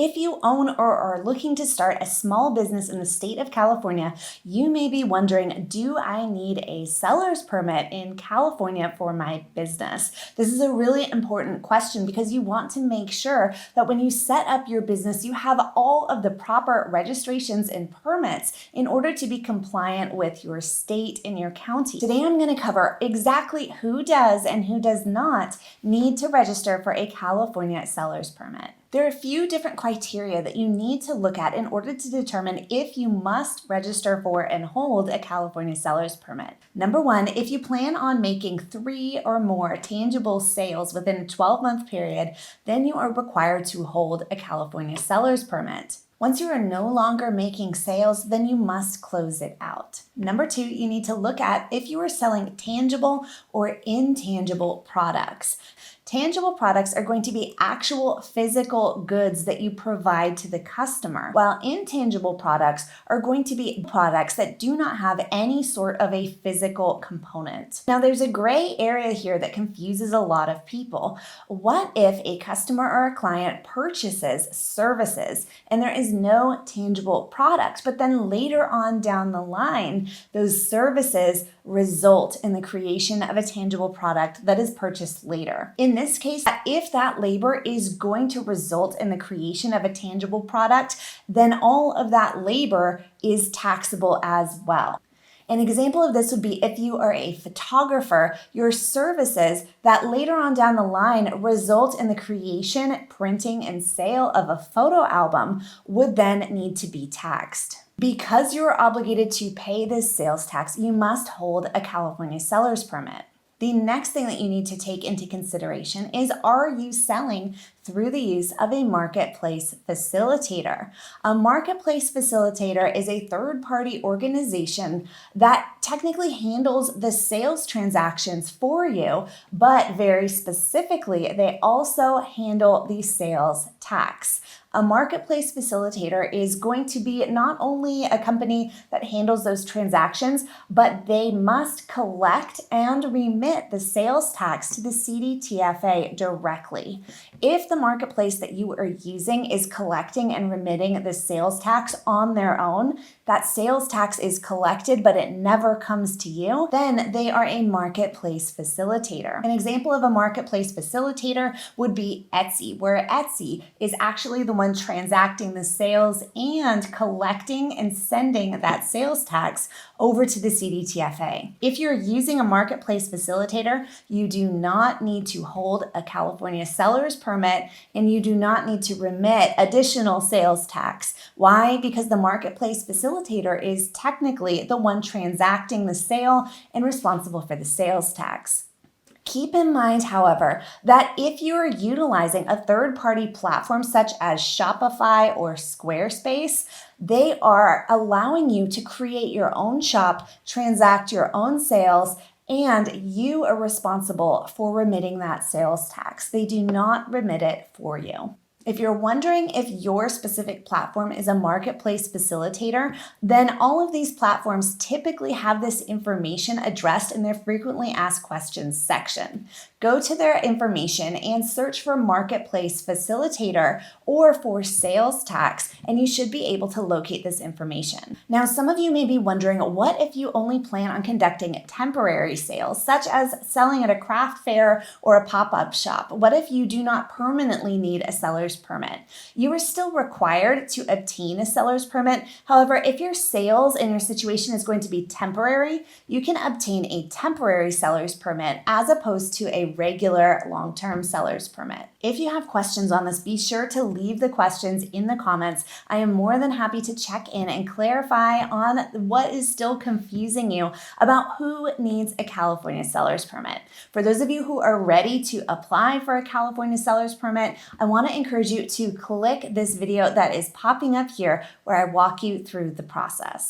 If you own or are looking to start a small business in the state of California, you may be wondering, do I need a seller's permit in California for my business? This is a really important question because you want to make sure that when you set up your business, you have all of the proper registrations and permits in order to be compliant with your state and your county. Today, I'm going to cover exactly who does and who does not need to register for a California seller's permit. There are a few different criteria that you need to look at in order to determine if you must register for and hold a California seller's permit. Number one, if you plan on making 3 or more tangible sales within a 12-month period, then you are required to hold a California seller's permit. Once you are no longer making sales, then you must close it out. Number two, you need to look at if you are selling tangible or intangible products. Tangible products are going to be actual physical goods that you provide to the customer, while intangible products are going to be products that do not have any sort of a physical component. Now, there's a gray area here that confuses a lot of people. What if a customer or a client purchases services and there is no tangible product, but then later on down the line, those services result in the creation of a tangible product that is purchased later? In this case, if that labor is going to result in the creation of a tangible product, then all of that labor is taxable as well. An example of this would be if you are a photographer, your services that later on down the line result in the creation, printing, and sale of a photo album would then need to be taxed. Because you are obligated to pay this sales tax, you must hold a California seller's permit. The next thing that you need to take into consideration is, are you selling through the use of a marketplace facilitator? A marketplace facilitator is a third-party organization that technically handles the sales transactions for you, but very specifically, they also handle the sales tax. A marketplace facilitator is going to be not only a company that handles those transactions, but they must collect and remit the sales tax to the CDTFA directly. If the marketplace that you are using is collecting and remitting the sales tax on their own, that sales tax is collected, but it never comes to you, then they are a marketplace facilitator. An example of a marketplace facilitator would be Etsy, where Etsy is actually the one transacting the sales and collecting and sending that sales tax over to the CDTFA. If you're using a marketplace facilitator, you do not need to hold a California seller's permit and you do not need to remit additional sales tax. Why? Because the marketplace facilitator is technically the one transacting the sale and responsible for the sales tax. Keep in mind, however, that if you are utilizing a third-party platform such as Shopify or Squarespace, they are allowing you to create your own shop, transact your own sales, and you are responsible for remitting that sales tax. They do not remit it for you. If you're wondering if your specific platform is a marketplace facilitator, then all of these platforms typically have this information addressed in their frequently asked questions section. Go to their information and search for marketplace facilitator or for sales tax, and you should be able to locate this information. Now, some of you may be wondering, what if you only plan on conducting temporary sales, such as selling at a craft fair or a pop-up shop? What if you do not permanently need a seller's permit? You are still required to obtain a seller's permit. However, if your sales and your situation is going to be temporary, you can obtain a temporary seller's permit as opposed to a regular long-term seller's permit. If you have questions on this, be sure to leave the questions in the comments. I am more than happy to check in and clarify on what is still confusing you about who needs a California seller's permit. For those of you who are ready to apply for a California seller's permit, I want to encourage you to click this video that is popping up here where I walk you through the process.